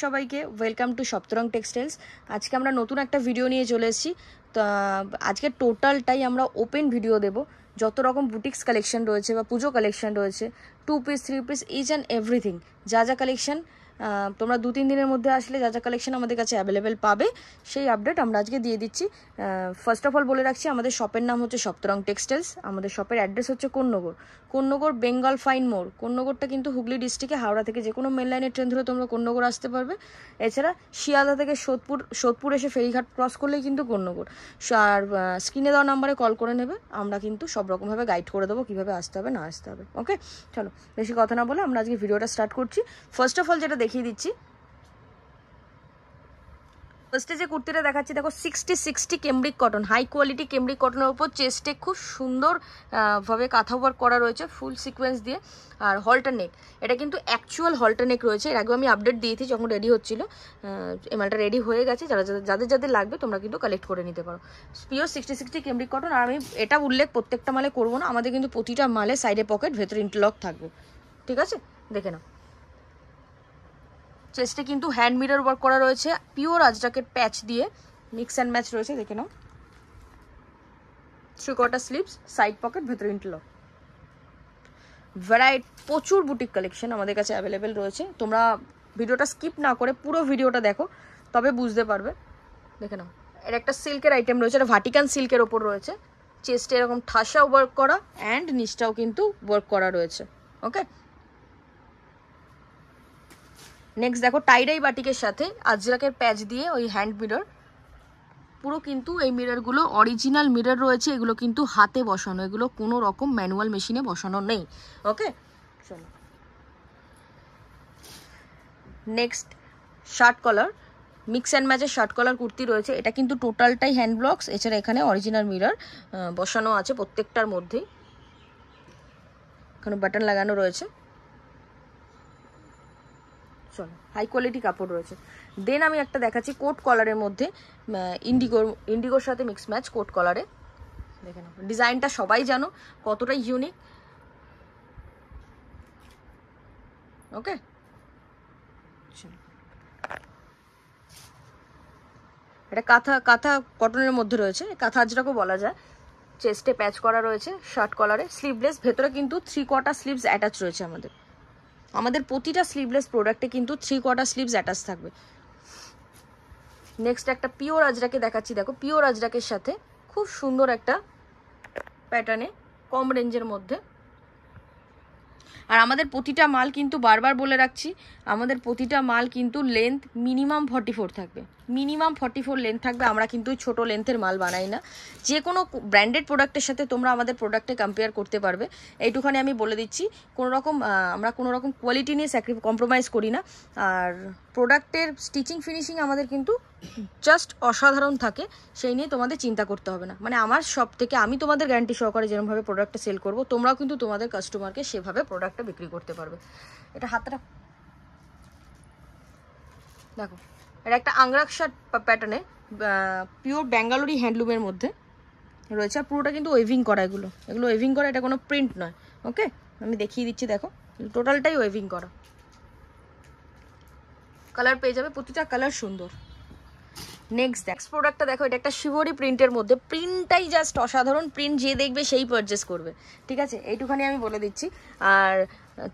সবাইকে welcome to সপ্তরং textiles. আজকে আমরা নতুন একটা ভিডিও নিয়ে চলে এসেছি। তো আজকে টোটালটাই আমরা ওপেন ভিডিও দেব। যত রকম বুটিক্স কালেকশন রয়েছে বা পুজো কালেকশন রয়েছে, 2 piece 3 piece each and everything, যা যা কালেকশন তোমরা 2-3 দিনের মধ্যে আসলে যা যা কালেকশন আমাদের কাছে অ্যাভেলেবেল পাবে সেই আপডেট আমরা আজকে দিয়ে দিচ্ছি। ফার্স্ট অফ অল বলে রাখছি, আমাদের শপের নাম হচ্ছে সপ্তরং টেক্সটাইলস। আমাদের শপের অ্যাড্রেস হচ্ছে কোন্নগর বেঙ্গল ফাইন মোড়। কোন্নগরটা কিন্তু হুগলি ডিস্ট্রিক্টে, হাওড়া থেকে যে কোনো মেন লাইনের ট্রেন ধরে তোমরা কোন্নগর আসতে পারবে। এছাড়া শিয়ালদা থেকে সোদপুর এসে ফেরিঘাট ক্রস করলেই কিন্তু কোন্নগর। আর স্ক্রিনে দেওয়া নাম্বারে কল করে নেবে, আমরা কিন্তু সব রকমভাবে গাইড করে দেবো কীভাবে আসতে হবে না আসতে হবে। ওকে, চলো বেশি কথা না বলে আমরা আজকে ভিডিওটা স্টার্ট করছি। ফার্স্ট অফ অল যেটা দেখিয়ে দিচ্ছি, ফার্স্টে যে কুর্তিটা দেখাচ্ছি দেখো, 60 cambric cotton, high quality cambric কটনের উপর চেস্টে খুব সুন্দর ভাবে কাঁথা ওয়ার্ক করা রয়েছে ফুল সিকোয়েন্স দিয়ে। আর হলটার নেক, এটা কিন্তু অ্যাকচুয়াল হলটার নেক রয়েছে। এর আগেও আমি আপডেট দিয়েছি যখন রেডি হচ্ছিল। এমালটা রেডি হয়ে গেছে, যাদের লাগবে তোমরা কিন্তু কালেক্ট করে নিতে পারো। Pure 60 cambric cotton. আর আমি এটা উল্লেখ প্রত্যেকটা মালে করবো না, আমাদের কিন্তু প্রতিটা মালে সাইডে পকেট, ভেতরে ইন্টারলক থাকবে। ঠিক আছে, দেখে নাও। চেস্টে কিন্তু হ্যান্ড মিরর ওয়ার্ক করা রয়েছে, পিওর আজরাকের প্যাচ দিয়ে মিক্স অ্যান্ড ম্যাচ রয়েছে, দেখে নাও। 3/4 স্লিভস, সাইড পকেট, ভেতরে ইন্টারলক। ভ্যারাইটি প্রচুর বুটিক কালেকশন আমাদের কাছে অ্যাভেলেবেল রয়েছে। তোমরা ভিডিওটা স্কিপ না করে পুরো ভিডিওটা দেখো, তবে বুঝতে পারবে। দেখে নাও, এর একটা সিল্কের আইটেম রয়েছে, এটা ভাটিকান সিল্কের ওপর রয়েছে। চেস্টে এরকম ঠাসা ওয়ার্ক করা অ্যান্ড নিচটাও কিন্তু ওয়ার্ক করা রয়েছে। ওকে, নেক্সট দেখো, টাইডাই বাটিকের সাথে আজরাকের প্যাচ দিয়ে ওই হ্যান্ড মিরর। পুরো কিন্তু এই মিররগুলো অরিজিনাল মিরর রয়েছে, এগুলো কিন্তু হাতে বসানো, এগুলো কোনো রকম ম্যানুয়াল মেশিনে বসানো নেই। ওকে, চলো next, shirt collar, mix and ম্যাচের শার্ট কলার কুর্তি রয়েছে। এটা কিন্তু টোটালটাই হ্যান্ড ব্লকস, এছাড়া এখানে অরিজিনাল মিরর বসানো আছে প্রত্যেকটার মধ্যেই। এখানে বাটন লাগানো রয়েছে। চলো, হাই কোয়ালিটি কাপড় রয়েছে। দেন আমি একটা দেখাচ্ছি কোট কলারের মধ্যে, ইন্ডিগোর সাথে মিক্স ম্যাচ কোট কলারে। দেখে নাও, ডিজাইনটা সবাই জানো কতটা ইউনিক। ওকে, এটা কাঁথা কটনের মধ্যে রয়েছে, কাঁথা আজরাকও বলা যায়। চেস্টে প্যাচ করা রয়েছে, শার্ট কলারে, স্লিভলেস, ভেতরে কিন্তু 3/4 স্লিভস অ্যাটাচ রয়েছে। আমাদের প্রতিটা স্লিভলেস প্রোডাক্টে কিন্তু 3/4 স্লিভস অ্যাটাচ থাকবে। নেক্সট একটা পিওর আজরাকে দেখাচ্ছি, দেখো পিওর আজরাকের সাথে খুব সুন্দর একটা প্যাটার্নে, কম রেঞ্জের মধ্যে। আর আমাদের প্রতিটা মাল কিন্তু বারবার বলে রাখছি, আমাদের প্রতিটা মাল কিন্তু লেন্থ মিনিমাম 44 থাকবে, মিনিমাম 44 লেন্থ থাকবে। আমরা কিন্তু ছোট লেন্থের মাল বানাই না। যে কোনো ব্র্যান্ডেড প্রোডাক্টের সাথে তোমরা আমাদের প্রোডাক্টে কম্পেয়ার করতে পারবে, এইটুখানি আমি বলে দিচ্ছি। আমরা কোনো রকম কোয়ালিটি নিয়ে কম্প্রোমাইজ করি না। আর প্রোডাক্টের স্টিচিং ফিনিশিং আমাদের কিন্তু জাস্ট অসাধারণ থাকে, সেই নিয়ে তোমাদের চিন্তা করতে হবে না। মানে আমার সব থেকে আমি তোমাদের গ্যারান্টি সহকারে যেরকমভাবে প্রোডাক্টটা সেল করবো, তোমরাও কিন্তু তোমাদের কাস্টমারকে সেভাবে প্রোডাক্টটা বিক্রি করতে পারবে। এটা হাতটা দেখো, এটা একটা আংরাক শার্ট প্যাটার্নে, পিওর ব্যাঙ্গালোরি হ্যান্ডলুমের মধ্যে রয়েছে। আর পুরোটা কিন্তু ওয়েভিং করা, এগুলো ওয়েভিং করা, এটা কোনো প্রিন্ট নয়। ওকে, আমি দেখিয়ে দিচ্ছি, দেখো টোটালটাই ওয়েভিং করা। কালার পেয়ে যাবে, প্রতিটা কালার সুন্দর। নেক্সট প্রোডাক্টটা দেখো, এটা একটা শিভরি প্রিন্টের মধ্যে, প্রিন্টটাই জাস্ট অসাধারণ। প্রিন্ট যে দেখবে সেই পারচেস করবে, ঠিক আছে, এইটুখানি আমি বলে দিচ্ছি। আর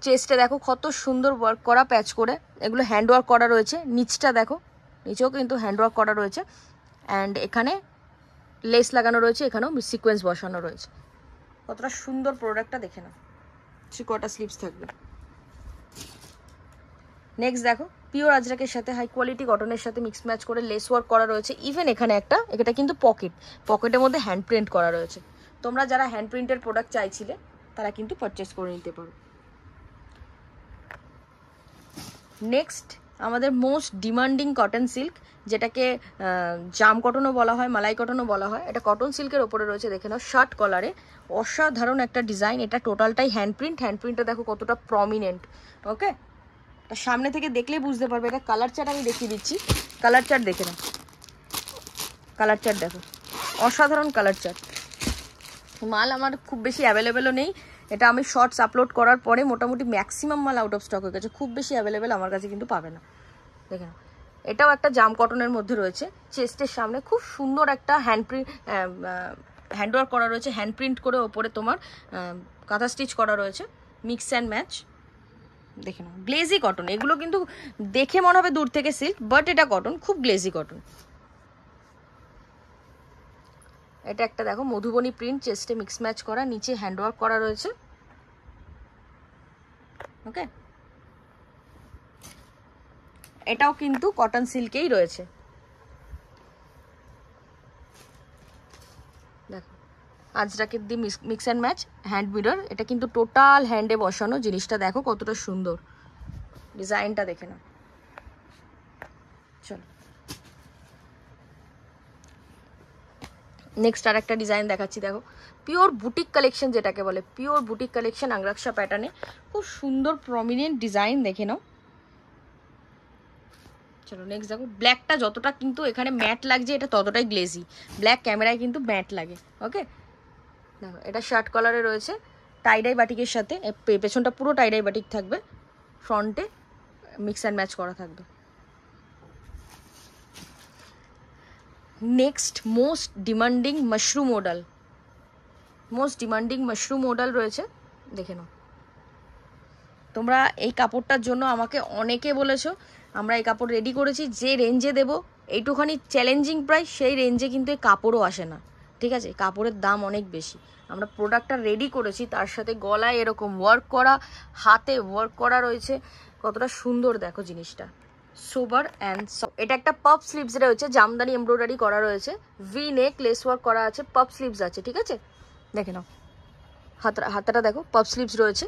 চেস্টে দেখো কত সুন্দর ওয়ার্ক করা, প্যাচ করে, এগুলো হ্যান্ড ওয়ার্ক করা রয়েছে। নিচটা দেখো, নিচেও কিন্তু হ্যান্ড ওয়ার্ক করা রয়েছে। অ্যান্ড এখানে লেস লাগানো রয়েছে, এখানেও সিকোয়েন্স বসানো রয়েছে। কতটা সুন্দর প্রোডাক্টটা দেখে নাও, 3/4 স্লিভস থাকবে। নেক্সট দেখো, পিওর আজরাকের সাথে হাই কোয়ালিটি কটনের সাথে মিক্স ম্যাচ করে লেস ওয়ার্ক করা রয়েছে। ইভেন এখানে এটা কিন্তু পকেটের মধ্যে হ্যান্ড প্রিন্ট করা রয়েছে। তোমরা যারা হ্যান্ড প্রিন্টের প্রোডাক্ট চাইছিলে তারা কিন্তু পারচেস করে নিতে পারো। নেক্সট আমাদের মোস্ট ডিমান্ডিং কটন সিল্ক, যেটাকে জাম কটনও বলা হয়, মালাই কটনও বলা হয়। এটা কটন সিল্কের ওপরে রয়েছে, দেখে নাও, শার্ট কলারে, অসাধারণ একটা ডিজাইন। এটা টোটালটাই হ্যান্ডপ্রিন্টটা দেখো কতটা প্রমিনেন্ট। ওকে, সামনে থেকে দেখলেই বুঝতে পারবে। এটা কালার চার্ট আমি দেখিয়ে দিচ্ছি, কালার চার্ট দেখে নাও, কালার চার্ট দেখো, অসাধারণ কালার চার্ট। মাল আমার খুব বেশি অ্যাভেলেবেলও নেই, এটা আমি শর্টস আপলোড করার পরে মোটামুটি ম্যাক্সিমাম মাল আউট অফ স্টক হয়ে গেছে, খুব বেশি অ্যাভেলেবেল আমার কাছে কিন্তু পাবে না। দেখে নাও, এটাও একটা জাম কটনের মধ্যে রয়েছে। চেস্টের সামনে খুব সুন্দর একটা হ্যান্ডওয়ার্ক করা রয়েছে, হ্যান্ড প্রিন্ট করে ওপরে তোমার কাঁথা স্টিচ করা রয়েছে, মিক্স অ্যান্ড ম্যাচ। দেখে নাও, গ্লেজি কটন, এগুলো কিন্তু দেখে মনে হবে দূর থেকে সিল্ক, বাট এটা কটন, খুব গ্লেজি কটন। এটা একটা দেখো মধুবনী প্রিন্ট, চেস্টে মিক্স ম্যাচ করা, নিচে হ্যান্ডওয়ার্ক করা রয়েছে। ওকে, এটাও কিন্তু কটন সিল্কেই রয়েছে। দেখো আজরাকের the mix and match hand mirror, এটা কিন্তু টোটাল হ্যান্ডে বসানো। জিনিসটা দেখো কতটা সুন্দর, ডিজাইনটা দেখে নাও। চলো নেক্সট আর একটা ডিজাইন দেখাচ্ছি। দেখো পিওর বুটিক কালেকশন যেটাকে বলে, পিওর বুটিক কালেকশন আংরাক্সা প্যাটার্নে, খুব সুন্দর প্রমিনেন্ট ডিজাইন, দেখে নাও। চলো নেক্সট দেখো, ব্ল্যাকটা যতটা কিন্তু এখানে ম্যাট লাগছে, এটা ততটাই গ্লেজি। ব্ল্যাক ক্যামেরায় কিন্তু ম্যাট লাগে। ওকে, দেখো এটা শার্ট কলারে রয়েছে, টাইডাই বাটিকের সাথে, পেছনটা পুরো টাইডাই বাটিক থাকবে, ফ্রন্টে মিক্স অ্যান্ড ম্যাচ করা থাকবে। Next most demanding mushroom model, most demanding mushroom model রয়েছে, দেখে নাও। তোমরা এই কাপড়টার জন্য আমাকে অনেকে বলেছো, আমরা এই কাপড় রেডি করেছি, যে রেঞ্জে দেবো এইটুখানি চ্যালেঞ্জিং প্রাইস, সেই রেঞ্জে কিন্তু এই কাপড়ও আসে না, ঠিক আছে? কাপড়ের দাম অনেক বেশি। আমরা প্রোডাক্টটা রেডি করেছি, তার সাথে গলায় এরকম ওয়ার্ক করা, হাতে ওয়ার্ক করা রয়েছে, কতটা সুন্দর দেখো জিনিসটা, সোবার অ্যান্ড এটা একটা পাফ স্লিভস রয়েছে, জামদানি এমব্রয়ডারি করা রয়েছে, ভি নেক লেস ওয়ার্ক করা আছে, পাফ স্লিভস আছে, ঠিক আছে? দেখে নাও হাতাটা দেখো, পাফ স্লিভস রয়েছে,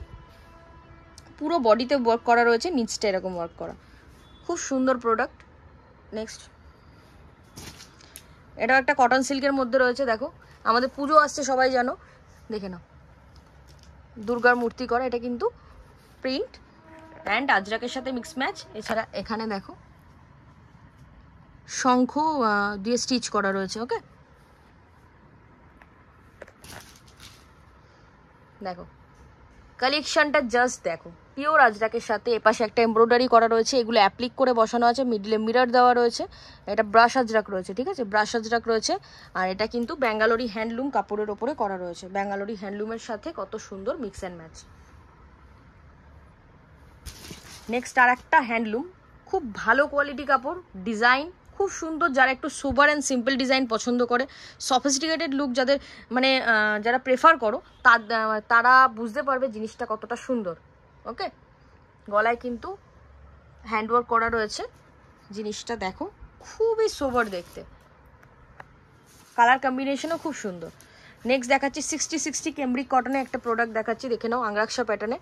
পুরো বডিতে ওয়ার্ক করা রয়েছে, নিচটা এরকম ওয়ার্ক করা, খুব সুন্দর প্রোডাক্ট। নেক্সট এটাও একটা কটন সিল্কের মধ্যে রয়েছে। দেখো আমাদের পুজো আসছে সবাই জানো, দেখে নাও দুর্গার মূর্তি করা, এটা কিন্তু প্রিন্ট অ্যান্ড আজরাকের সাথে মিক্স ম্যাচ। এছাড়া এখানে দেখো শঙ্খ দিয়ে স্টিচ করা রয়েছে। ওকে, দেখো কালেকশনটা জাস্ট দেখো, পিওর আজরাকের সাথে এপাশে একটা এমব্রয়ডারি করা রয়েছে, এগুলো অ্যাপ্লিক করে বসানো আছে, মিডলে মিরর দেওয়া রয়েছে, এটা ব্রাশ আজরাক রয়েছে, ঠিক আছে? ব্রাশ আজরাক রয়েছে। আর এটা কিন্তু ব্যাঙ্গালোরি হ্যান্ডলুম কাপড়ের ওপরে করা রয়েছে, ব্যাঙ্গালোরি হ্যান্ডলুমের সাথে কত সুন্দর মিক্স অ্যান্ড ম্যাচ। নেক্সট আর একটা হ্যান্ডলুম, খুব ভালো কোয়ালিটি কাপড়, ডিজাইন খুব সুন্দর, যারা একটু সুপার অ্যান্ড সিম্পল ডিজাইন পছন্দ করে, সফিস্টিকেটেড লুক যাদের মানে যারা প্রেফার করো, তারা বুঝতে পারবে জিনিসটা কতটা সুন্দর। ওকে, গলায় কিন্তু হ্যান্ডওয়ার্ক করা রয়েছে, জিনিসটা দেখো খুবই সোবার দেখতে, কালার কম্বিনেশনও খুব সুন্দর। নেক্সট দেখাচ্ছি 60-60 ক্যামব্রিক কটনে একটা প্রোডাক্ট দেখাচ্ছি, দেখে নাও, আংরাক্সা প্যাটার্নে,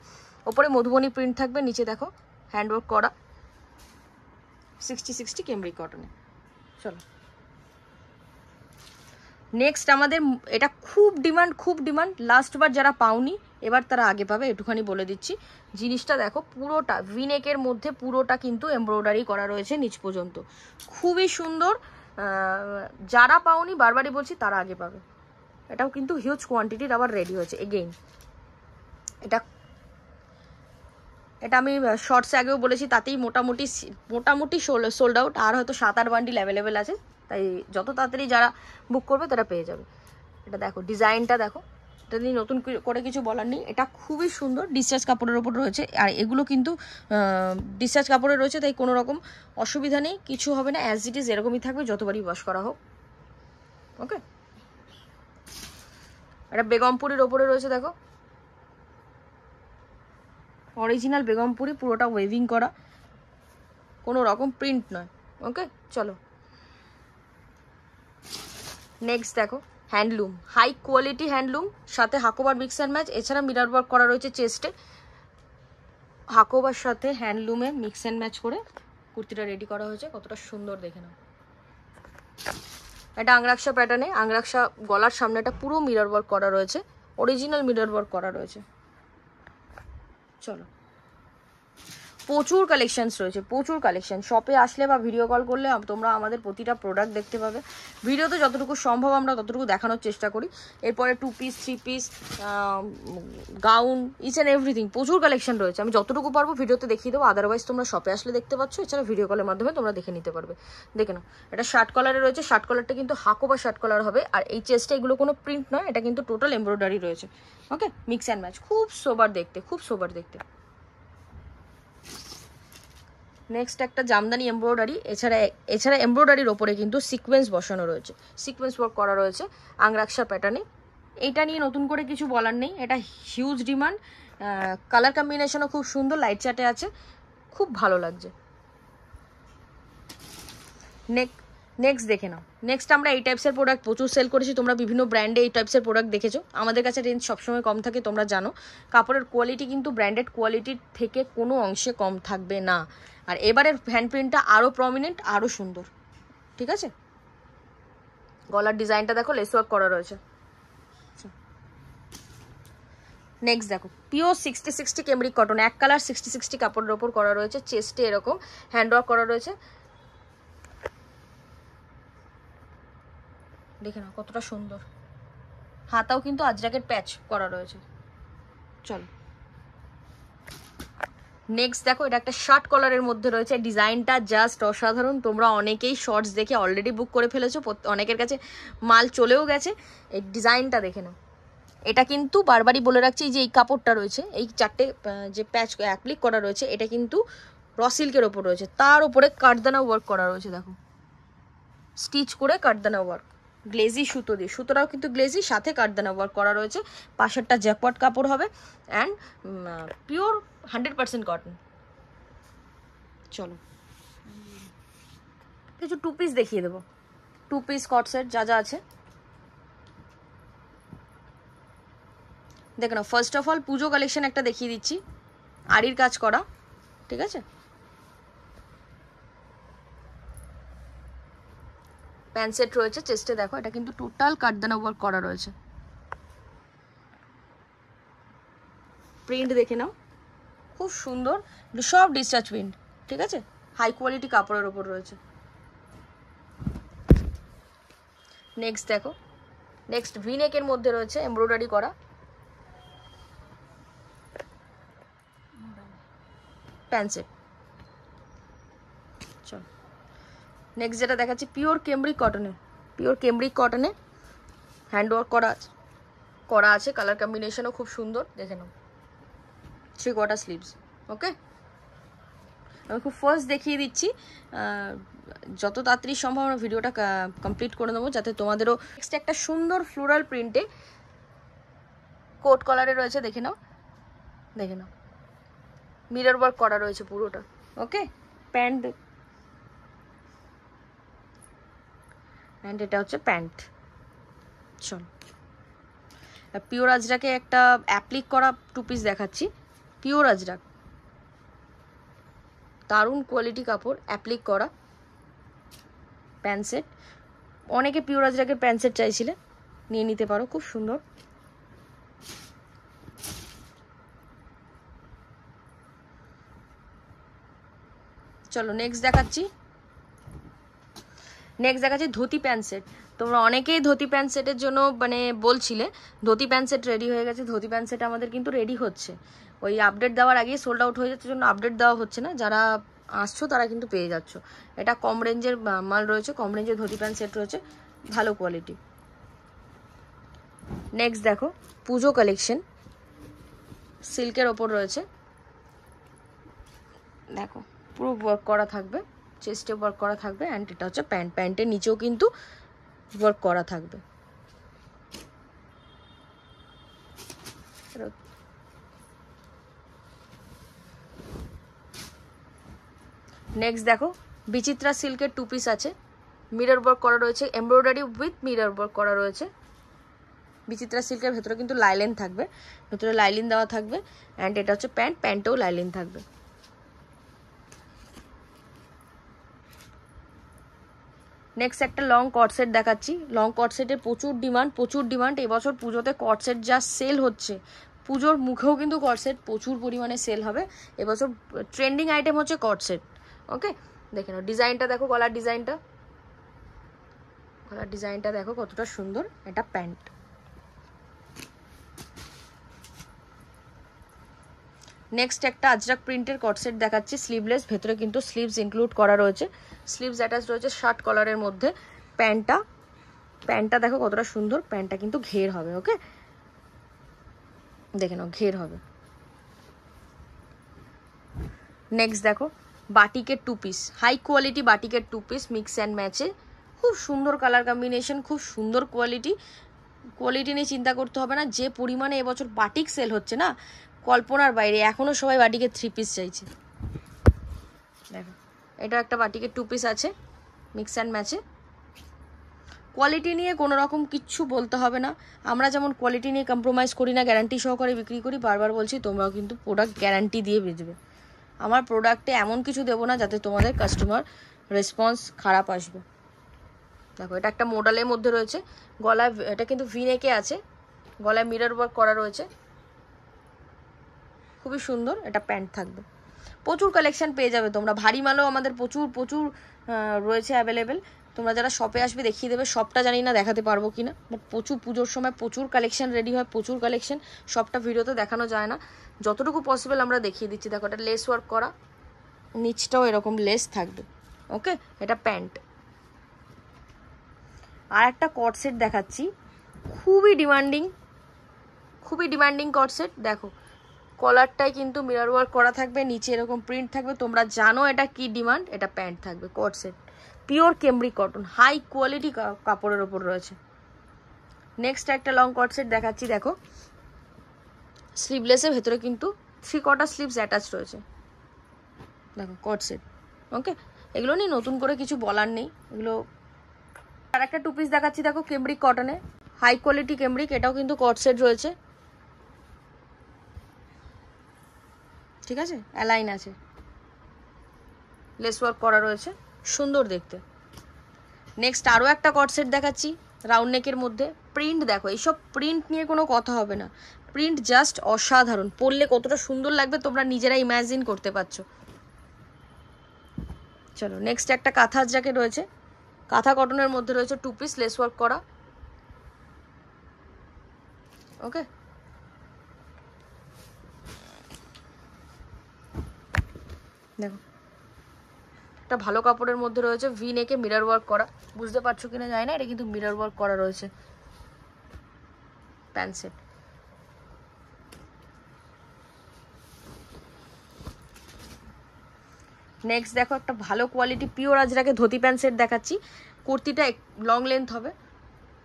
ওপরে মধুবনী প্রিন্ট থাকবে, নিচে দেখো হ্যান্ডওয়ার্ক করা, 60-60 ক্যামব্রিক কটনে। চলো নেক্সট আমাদের এটা খুব ডিমান্ড, লাস্টবার যারা পাওনি এবার তারা আগে পাবে, একটুখানি বলে দিচ্ছি। জিনিসটা দেখো পুরোটা ভিনেকের মধ্যে, পুরোটা কিন্তু এমব্রয়ডারি করা রয়েছে নিচ পর্যন্ত, খুবই সুন্দর। যারা পাওনি বারবারই বলছি তারা আগে পাবে। এটাও কিন্তু হিউজ কোয়ান্টিটির আবার রেডি হয়েছে এগেইন। এটা আমি শর্টসে আগেও বলেছি, তাতেই মোটামুটি সোল্ড আউট, আর হয়তো 7-8 বান্ডিল অ্যাভেলেবেল আছে, তাই যত তাড়াতাড়ি যারা বুক করবে তারা পেয়ে যাবে। এটা দেখো ডিজাইনটা দেখো, এটা নিয়ে নতুন করে কিছু বলার নেই, এটা খুবই সুন্দর, ডিসচার্জ কাপড়ের ওপর রয়েছে, আর এগুলো কিন্তু ডিসচার্জ কাপড়ে রয়েছে, তাই কোনো রকম অসুবিধা নেই, কিছু হবে না, অ্যাজ ইট ইজ এরকমই থাকবে যতবারই ওয়াশ করা হোক। ওকে, এটা বেগমপুরির ওপরে রয়েছে, দেখো অরিজিনাল বেগমপুরি, পুরোটা ওয়েভিং করা, কোনো রকম প্রিন্ট নয়। ওকে, চলো নেক্সট দেখো হ্যান্ডলুম, হাই কোয়ালিটি হ্যান্ডলুম, সাথে হাকোবার মিক্স অ্যান্ড ম্যাচ, এছাড়া মিরর ওয়ার্ক করা রয়েছে চেস্টে, হাকোবার সাথে হ্যান্ডলুমে মিক্স অ্যান্ড ম্যাচ করে কুর্তিটা রেডি করা হয়েছে, কতটা সুন্দর দেখে নাও। এটা আংরাক্সা প্যাটার্নে, আংরাক্সা গলার সামনেটা পুরো মিরর ওয়ার্ক করা রয়েছে, অরিজিনাল মিরর ওয়ার্ক করা রয়েছে। চলো প্রচুর কালেকশনস রয়েছে, প্রচুর কালেকশন। শপে আসলে বা ভিডিও কল করলে তোমরা আমাদের প্রতিটা প্রোডাক্ট দেখতে পাবে। ভিডিওতে যতটুকু সম্ভব আমরা ততটুকু দেখানোর চেষ্টা করি। এরপরে 2 piece 3 piece gown, each and everything প্রচুর কালেকশন রয়েছে। আমি যতটুকু পারবো ভিডিওতে দেখিয়ে দেবো, আদারওয়াইজ তোমরা শপে আসলে দেখতে পাচ্ছ, এছাড়া ভিডিও কলের মাধ্যমে তোমরা দেখে নিতে পারবে। দেখে নাও, এটা শার্ট কলারে রয়েছে। শার্ট কলারটা কিন্তু হাকো বা শার্ট কলার হবে। আর এই চেস্টে এগুলো কোনো প্রিন্ট নয়, এটা কিন্তু টোটাল এমব্রয়ডারি রয়েছে। ওকে, মিক্স অ্যান্ড ম্যাচ, খুব সোবার দেখতে, খুব সোবার দেখতে। নেক্সট একটা জামদানি এমব্রয়ডারি, এছাড়া এমব্রয়ডারির ওপরে কিন্তু সিকোয়েন্স বসানো রয়েছে, সিকোয়েন্স ওয়ার্ক করা রয়েছে আংরাক্সা প্যাটার্নে। এইটা নিয়ে নতুন করে কিছু বলার নেই, এটা হিউজ ডিমান্ড। কালার কম্বিনেশনও খুব সুন্দর, লাইট চাটে আছে, খুব ভালো লাগছে। নেক্সট দেখে নাও। নেক্সট আমরা এই টাইপসের প্রোডাক্ট প্রচুর সেল করেছি, তোমরা বিভিন্ন ব্র্যান্ডে এই টাইপসের প্রোডাক্ট দেখেছো। আমাদের কাছে রেঞ্জ সবসময় কম থাকে, তোমরা জানো। কাপড়ের কোয়ালিটি কিন্তু ব্র্যান্ডেড কোয়ালিটির থেকে কোনো অংশে কম থাকবে না। আর এবারের হ্যান্ড প্রিন্টটা আরও প্রমিনেন্ট, আরও সুন্দর, ঠিক আছে। গলার ডিজাইনটা দেখো, লেস ওয়ার্ক করা রয়েছে। নেক্সট দেখো, পিওর 60-60 কেমব্রিক কটন, এক কালার 60-60 কাপড়ের ওপর করা রয়েছে। চেস্টে এরকম হ্যান্ড ওয়ার্ক করা রয়েছে, দেখে নাও কতটা সুন্দর। হাতাও কিন্তু আজরাকের প্যাচ করা রয়েছে। চলো নেক্সট দেখো, এটা একটা শার্ট কলারের মধ্যে রয়েছে। ডিজাইনটা জাস্ট অসাধারণ। তোমরা অনেকেই শর্টস দেখে অলরেডি বুক করে ফেলেছো, অনেকের কাছে মাল চলেও গেছে। এই ডিজাইনটা দেখে নাও। এটা কিন্তু বারবারই বলে রাখছি, যে এই কাপড়টা রয়েছে, এই চারটে যে প্যাচ অ্যাপ্লিক করা রয়েছে, এটা কিন্তু র সিল্কের ওপর রয়েছে। তার উপরে কাঠদানা ওয়ার্ক করা রয়েছে, দেখো স্টিচ করে কাঠদানা ওয়ার্ক, গ্লেজি সুতো দিয়ে, সুতোটাও কিন্তু গ্লেজি, সাথে কাঠদানা ওয়ার্ক করা রয়েছে। পাশেরটা জ্যাকওয়াট কাপড় হবে অ্যান্ড পিওর 100% কটন। চলো কিছু 2 পিস দেখিয়ে দেবো। 2 পিস কট সেট যা যা আছে দেখে নাও। First of all Puja collection একটা দেখিয়ে দিচ্ছি, আড়ির কাজ করা, ঠিক আছে। প্যান্ট সেট রয়েছে, চেস্টে দেখো এটা কিন্তু টোটাল কাঠদানা ওয়ার্ক করা রয়েছে। প্রিন্ট দেখে নাও, খুব সুন্দর, সব ডিসচার্জ প্রিন্ট, ঠিক আছে। হাই কোয়ালিটি কাপড়ের ওপর রয়েছে। নেক্সট দেখো, নেক্সট ভি নেকের মধ্যে রয়েছে এমব্রয়ডারি করা, প্যান্ট সেট। চল নেক্সট যেটা দেখাচ্ছি, পিওর কেমব্রিক কটনে, পিওর কেমব্রিক কটনে হ্যান্ডওয়ার্ক করা আছে। কালার কম্বিনেশনও খুব সুন্দর, দেখে নাও। 3/4 স্লিভস, ওকে। আমি খুব ফার্স্ট দেখিয়ে দিচ্ছি, যত তাড়াতাড়ি সম্ভব আমরা ভিডিওটা কমপ্লিট করে নেবো, যাতে তোমাদেরও। নেক্সট একটা সুন্দর ফ্লোরাল প্রিন্টে কোট কলারে রয়েছে, দেখে নাও, দেখে নাও। মিরর ওয়ার্ক করা রয়েছে পুরোটা, ওকে। প্যান্ট, অ্যান্ড এটা হচ্ছে প্যান্ট। চল পিওর আজরাকে একটা অ্যাপ্লিক করা 2 পিস দেখাচ্ছি। পিওর আজরাক, দারুণ কোয়ালিটি কাপড়, অ্যাপ্লিক করা প্যান্ট সেট। অনেকে পিওর আজরাকের প্যান্ট সেট চাইছিলে, নিয়ে নিতে পারো, খুব সুন্দর। চলো নেক্সট দেখাচ্ছি, ধুতি প্যান্ট সেট। তোমরা অনেকেই ধুতি প্যান্ট সেটের জন্য মানে বলছিলে, ধুতি প্যান্ট সেট রেডি হয়ে গেছে। ধুতি প্যান্ট সেট আমাদের কিন্তু রেডি হচ্ছে, ওই আপডেট দেওয়ার আগেই সোল্ড আউট হয়ে যাচ্ছে, জন্য আপডেট দেওয়া হচ্ছে না। যারা আসছো তারা কিন্তু পেয়ে যাচ্ছ। এটা কম রেঞ্জের মাল রয়েছে, কম রেঞ্জের ধুতি প্যান্ট সেট রয়েছে, ভালো কোয়ালিটি। নেক্সট দেখো, পুজো কালেকশন, সিল্কের ওপর রয়েছে, দেখো পুরো ওয়ার্ক করা থাকবে, চেস্টে ওয়ার্ক করা থাকবে, অ্যান্ড এটা হচ্ছে প্যান্ট, প্যান্টের নিচেও কিন্তু ওয়ার্ক করা থাকবে। নেক্সট দেখো, বিচিত্রা সিল্কের 2 পিস আছে, মিরর ওয়ার্ক করা রয়েছে, এমব্রয়ডারি উইথ মিরর ওয়ার্ক করা রয়েছে। বিচিত্রা সিল্কের ভেতরে কিন্তু লাইলিন থাকবে, ভেতরে লাইলিন দেওয়া থাকবে, অ্যান্ড এটা হচ্ছে প্যান্ট, প্যান্টেও লাইলিন থাকবে। নেক্সট একটা লং কট সেট দেখাচ্ছি। লং কট সেটের প্রচুর ডিমান্ড, এবছর পুজোতে কট সেট যা সেল হচ্ছে, পুজোর মুখেও কিন্তু কট সেট প্রচুর পরিমাণে সেল হবে। এবছর ট্রেন্ডিং আইটেম হচ্ছে কট সেট। ওকে, দেখে নাও ডিজাইনটা দেখো, গলার ডিজাইনটা দেখো কতটা সুন্দর। এটা প্যান্ট। নেক্সট একটা আজরাক প্রিন্টের কট সেট দেখাচ্ছি, স্লিভলেস, ভেতরে কিন্তু স্লিভস ইনক্লুড করা রয়েছে, স্লিভস অ্যাটাচ রয়েছে শার্ট কলারের মধ্যে। প্যান্টটা দেখো কতটা সুন্দর, প্যান্টটা কিন্তু ঘের হবে। ওকে, দেখে নাও ঘের হবে। নেক্সট দেখো বাটিকের 2 পিস, হাই কোয়ালিটি বাটিকের 2 পিস মিক্স অ্যান্ড ম্যাচে, খুব সুন্দর কালার কম্বিনেশন, খুব সুন্দর কোয়ালিটি নিয়ে চিন্তা করতে হবে না। যে পরিমাণে এবছর বাটিক সেল হচ্ছে না, কল্পনার বাইরে। এখনও সবাই বাটিকের 3 পিস চাইছে। দেখো এটা একটা বাটিকের 2 পিস আছে মিক্স অ্যান্ড ম্যাচে। কোয়ালিটি নিয়ে কোনো রকম কিচ্ছু বলতে হবে না, আমরা যেমন কোয়ালিটি নিয়ে কম্প্রোমাইজ করি না, গ্যারান্টি সহকারে বিক্রি করি। বারবার বলছি, তোমরাও কিন্তু প্রোডাক্ট গ্যারান্টি দিয়ে বেচবে। আমার প্রোডাক্টে এমন কিছু দেবো না যাতে তোমাদের কাস্টমার রেসপন্স খারাপ আসবে। দেখো এটা একটা মডেলের মধ্যে রয়েছে, গলায় এটা কিন্তু ভিনেকে আছে, গলায় মিরর ওয়ার্ক করা রয়েছে, খুবই সুন্দর। এটা প্যান্ট থাকবে। প্রচুর কালেকশন পেয়ে যাবে তোমরা, ভারী মালও আমাদের প্রচুর রয়েছে অ্যাভেলেবেল। তোমরা যারা শপে আসবে দেখিয়ে দেবে, সবটা জানি না দেখাতে পারবো কিনা, বাট প্রচুর পুজোর সময় প্রচুর কালেকশন রেডি হয়, প্রচুর কালেকশন, সবটা ভিডিওতে দেখানো যায় না, যতটুকু পসিবল আমরা দেখিয়ে দিচ্ছি। দেখো এটা লেস ওয়ার্ক করা, নিচটাও এরকম লেস থাকবে। ওকে, এটা প্যান্ট। আর একটা কট সেট দেখাচ্ছি, খুবই ডিমান্ডিং কট সেট। দেখো কলারটাই কিন্তু মিরর ওয়ার্ক করা থাকবে, নিচে এরকম প্রিন্ট থাকবে। তোমরা জানো এটা কি ডিমান্ড। এটা প্যান্ট থাকবে, কট set, pure cambric cotton, high quality কাপড়ের ওপর রয়েছে। নেক্সট একটা লং কট সেট দেখাচ্ছি, দেখো স্লিভলেসের ভেতরে কিন্তু 3/4 স্লিভস অ্যাটাচ রয়েছে। দেখো কট সেট। ওকে, এগুলো নিয়ে নতুন করে কিছু বলার নেই, এগুলো। আর একটা 2 পিস দেখাচ্ছি, দেখো কেমব্রিক কটনে, হাই কোয়ালিটি কেমব্রিক, এটাও কিন্তু কট সেট রয়েছে। ঠিক আছে, অ্যালাইন আছে, লেস ওয়ার্ক করা রয়েছে, সুন্দর দেখতে। নেক্সট আরও একটা কট সেট দেখাচ্ছি রাউন্ড নেকের মধ্যে। প্রিন্ট দেখো, এইসব প্রিন্ট নিয়ে কোনো কথা হবে না, প্রিন্ট জাস্ট অসাধারণ। পরলে কতটা সুন্দর লাগবে তোমরা নিজেরা ইমাজিন করতে পারছো। চলো নেক্সট একটা কাঁথা জ্যাকেট রয়েছে, কাঁথা কটনের মধ্যে রয়েছে 2 পিস লেস ওয়ার্ক করা। ওকে, দেখো একটা ভালো কাপড়ের মধ্যে রয়েছে, ভি নেকে মিরর ওয়ার্ক করা, বুঝতে পারছো কিনা জানি না, এটা কিন্তু মিরর ওয়ার্ক করা রয়েছে। Pant set. নেক্সট দেখো একটা ভালো কোয়ালিটি পিওর আজরাকে ধুতি প্যান্ট সেট দেখাচ্ছি। কুর্তিটা লং লেন্থ হবে,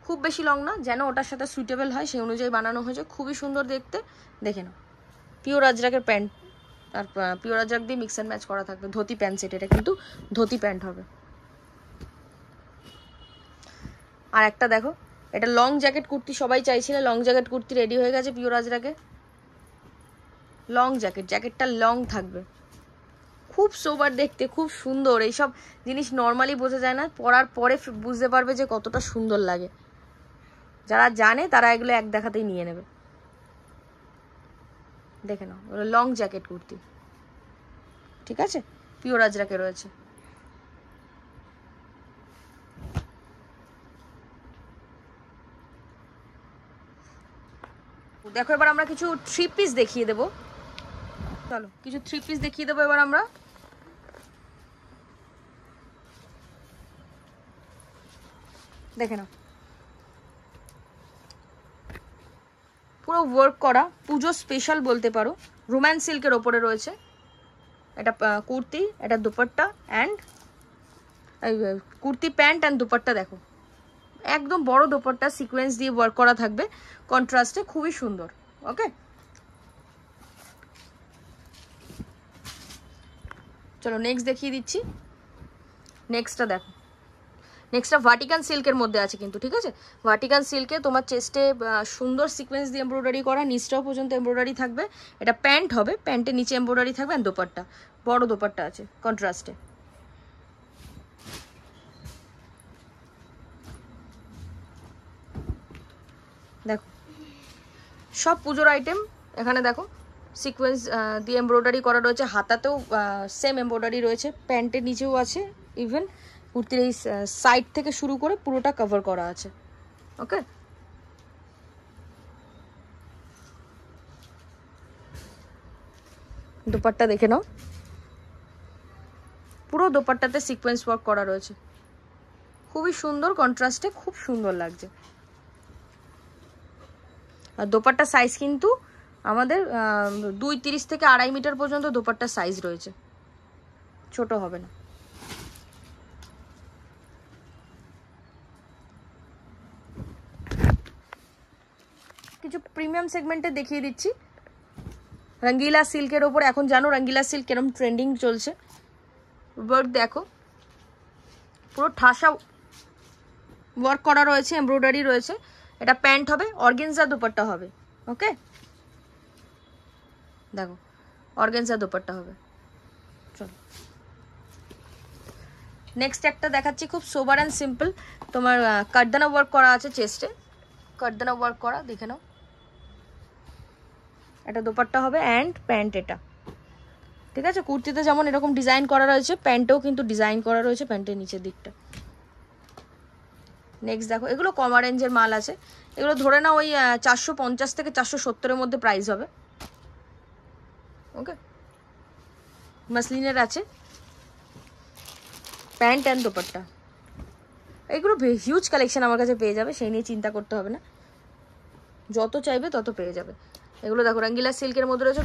খুব বেশি লং না, যেন ওটার সাথে সুইটেবল হয় সেই অনুযায়ী বানানো হয়েছে, খুবই সুন্দর দেখতে। দেখে নাও পিওর আজরাকের প্যান্ট, আর পিওর আজরাক দিয়ে মিক্স অ্যান্ড ম্যাচ করা থাকবে। ধুতি প্যান্ট সেট, এটা কিন্তু ধুতি প্যান্ট হবে। আর একটা দেখো, এটা লং জ্যাকেট কুর্তি, সবাই চাইছিলে লং জ্যাকেট কুর্তি, রেডি হয়ে গেছে পিওর আজরাকে। লং জ্যাকেট, জ্যাকেটটা লং থাকবে, খুব সোবার দেখতে, খুব সুন্দর। এইসব জিনিস নর্মালি বোঝা যায় না, পরার পরে বুঝতে পারবে যে কতটা সুন্দর লাগে। যারা জানে তারা এগুলো এক দেখাতেই নিয়ে নেবে। দেখে নাও, লং জ্যাকেট কুর্তি, ঠিক আছে, পিওর আজরাকে রয়েছে। দেখো এবার আমরা কিছু 3 পিস দেখিয়ে দেবো। চলো কিছু 3 পিস দেখিয়ে দেবো এবার আমরা। দেখে নাও, পুরো ওয়ার্ক করা, পুজো স্পেশাল বলতে পারো, রোম্যান্স সিল্কের ওপরে রয়েছে। এটা কুর্তি, এটা dupatta and kurti pant and dupatta. দেখো একদম বড় দুপাট্টা, সিকোয়েন্স দিয়ে ওয়ার্ক করা থাকবে কন্ট্রাস্টে, খুবই সুন্দর। ওকে, চলো নেক্সট দেখিয়ে দিচ্ছি। নেক্সটটা দেখো, নেক্সটটা ভার্টিকান সিল্কের মধ্যে আছে কিন্তু, ঠিক আছে, ভার্টিকান সিল্কে তোমার চেস্টে সুন্দর সিকোয়েন্স দিয়ে এমব্রয়ডারি করা, নিচটাও পর্যন্ত এমব্রয়ডারি থাকবে। এটা প্যান্ট হবে, প্যান্টের নিচে এমব্রয়ডারি থাকবে, আর দোপাট্টা বড় দোপাট্টা আছে কন্ট্রাস্টে। দেখো সব পুজোর আইটেম, এখানে দেখো সিকোয়েন্স দিয়ে এমব্রয়ডারি করা রয়েছে, হাতাতেও সেম এমব্রয়ডারি রয়েছে, প্যান্টের নিচেও আছে, ইভেন কুর্তির এই সাইড থেকে শুরু করে পুরোটা কভার করা আছে। ওকে, দোপাট্টা দেখে নাও, পুরো দোপাট্টাতে সিকোয়েন্স ওয়ার্ক করা রয়েছে, খুবই সুন্দর, কন্ট্রাস্টে খুব সুন্দর লাগছে। আর দোপাট্টা সাইজ কিন্তু আমাদের 2.30 থেকে 2.5 মিটার পর্যন্ত দোপাট্টার সাইজ রয়েছে, ছোট হবে না। কিছু প্রিমিয়াম সেগমেন্টে দেখিয়ে দিচ্ছি। রঙ্গিলা সিল্কের ওপর, এখন জানো রঙ্গিলা সিল্ক কেরম ট্রেন্ডিং চলছে। ওয়ার্ক দেখো, পুরো ঠাসা ওয়ার্ক করা রয়েছে, এমব্রয়ডারি রয়েছে। এটা প্যান্ট হবে, অর্গেনজা দোপাট্টা হবে। ওকে, দেখো অর্গেনজা দোপাট্টা হবে। চলো নেক্সট একটা দেখাচ্ছি, খুব সোবার অ্যান্ড সিম্পল। তোমার কাটদানা ওয়ার্ক করা আছে চেস্টে, কাটদানা ওয়ার্ক করা, দেখে নাও। এটা দোপাট্টা হবে অ্যান্ড প্যান্ট এটা, ঠিক আছে। কুর্তিতে যেমন এরকম ডিজাইন করা রয়েছে, প্যান্টেও কিন্তু ডিজাইন করা রয়েছে প্যান্টের নিচের দিকটা। নেক্সট দেখো, এগুলো কমা রেঞ্জের মাল আছে, এগুলো ধরে নাও ওই 450 থেকে 470-এর মধ্যে প্রাইস হবে। ওকে, মাসলিনের আছে, প্যান্ট অ্যান্ড দোপাট্টা। এইগুলো হিউজ কালেকশন আমার কাছে পেয়ে যাবে, সেই নিয়ে চিন্তা করতে হবে না, যত চাইবে তত পেয়ে যাবে। এগুলো দেখো রঙ্গিলা সিল্কের মধ্যে রয়েছে,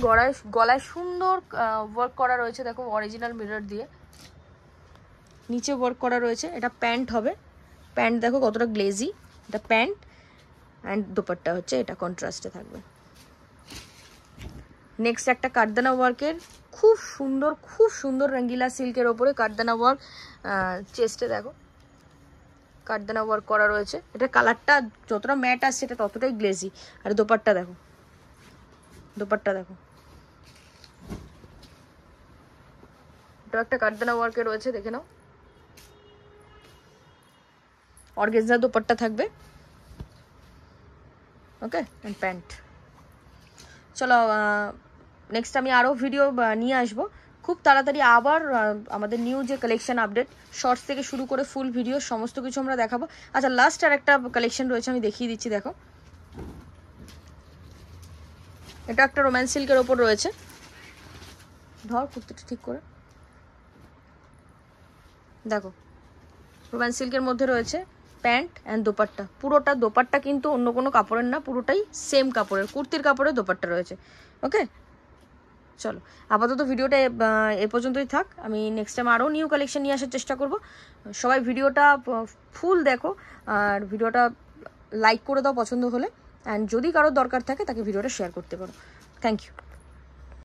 গলায় সুন্দর ওয়ার্ক করা রয়েছে, দেখো অরিজিনাল মিরর দিয়ে নিচে ওয়ার্ক করা রয়েছে। এটা প্যান্ট হবে, প্যান্ট দেখো কতটা গ্লেজি, এটা প্যান্ট অ্যান্ড দোপাট্টা হচ্ছে এটা কন্ট্রাস্টে থাকবে। নেক্সট একটা কাটদানা ওয়ার্কের, খুব সুন্দর রঙ্গিলা সিল্কের ওপরে কাটদানা ওয়ার্ক, চেস্টে দেখো কাটদানা ওয়ার্ক করা রয়েছে। এটা কালারটা যতটা ম্যাট আসছে এটা ততটাই গ্লেজি। আর দোপাট্টা দেখো, দোপাট্টা দেখো, এটা একটা কাটদানা ওয়ার্কে রয়েছে, দেখে নাও। অর্গেনজা দোপাট্টা থাকবে। ওকে, অ্যান্ড প্যান্ট। চলো নেক্সট আমি আরও ভিডিও নিয়ে আসবো খুব তাড়াতাড়ি। আবার আমাদের নিউ যে কালেকশন আপডেট, শর্টস থেকে শুরু করে ফুল ভিডিও সমস্ত কিছু আমরা দেখাবো। আচ্ছা, লাস্ট আর একটা কালেকশন রয়েছে, আমি দেখিয়ে দিচ্ছি। দেখো, এটা একটা রোম্যান্স সিল্কের ওপর রয়েছে, ধর কুর্তিটা ঠিক করে দেখো, রোম্যান্স সিল্কের মধ্যে রয়েছে প্যান্ট অ্যান্ড দোপাট্টা। পুরোটা দোপাট্টা কিন্তু অন্য কোনো কাপড়ের না, পুরোটাই সেম কাপড়ের, কুর্তির কাপড়ের দোপাট্টা রয়েছে। ওকে, চলো আপাতত ভিডিওটা এ পর্যন্তই থাক। আমি নেক্সট টাইম আরও নিউ কালেকশন নিয়ে আসার চেষ্টা করব। সবাই ভিডিওটা ফুল দেখো আর ভিডিওটা লাইক করে দাও পছন্দ হলে, অ্যান্ড যদি কারোর দরকার থাকে তাকে ভিডিওটা শেয়ার করতে পারো। Thank you.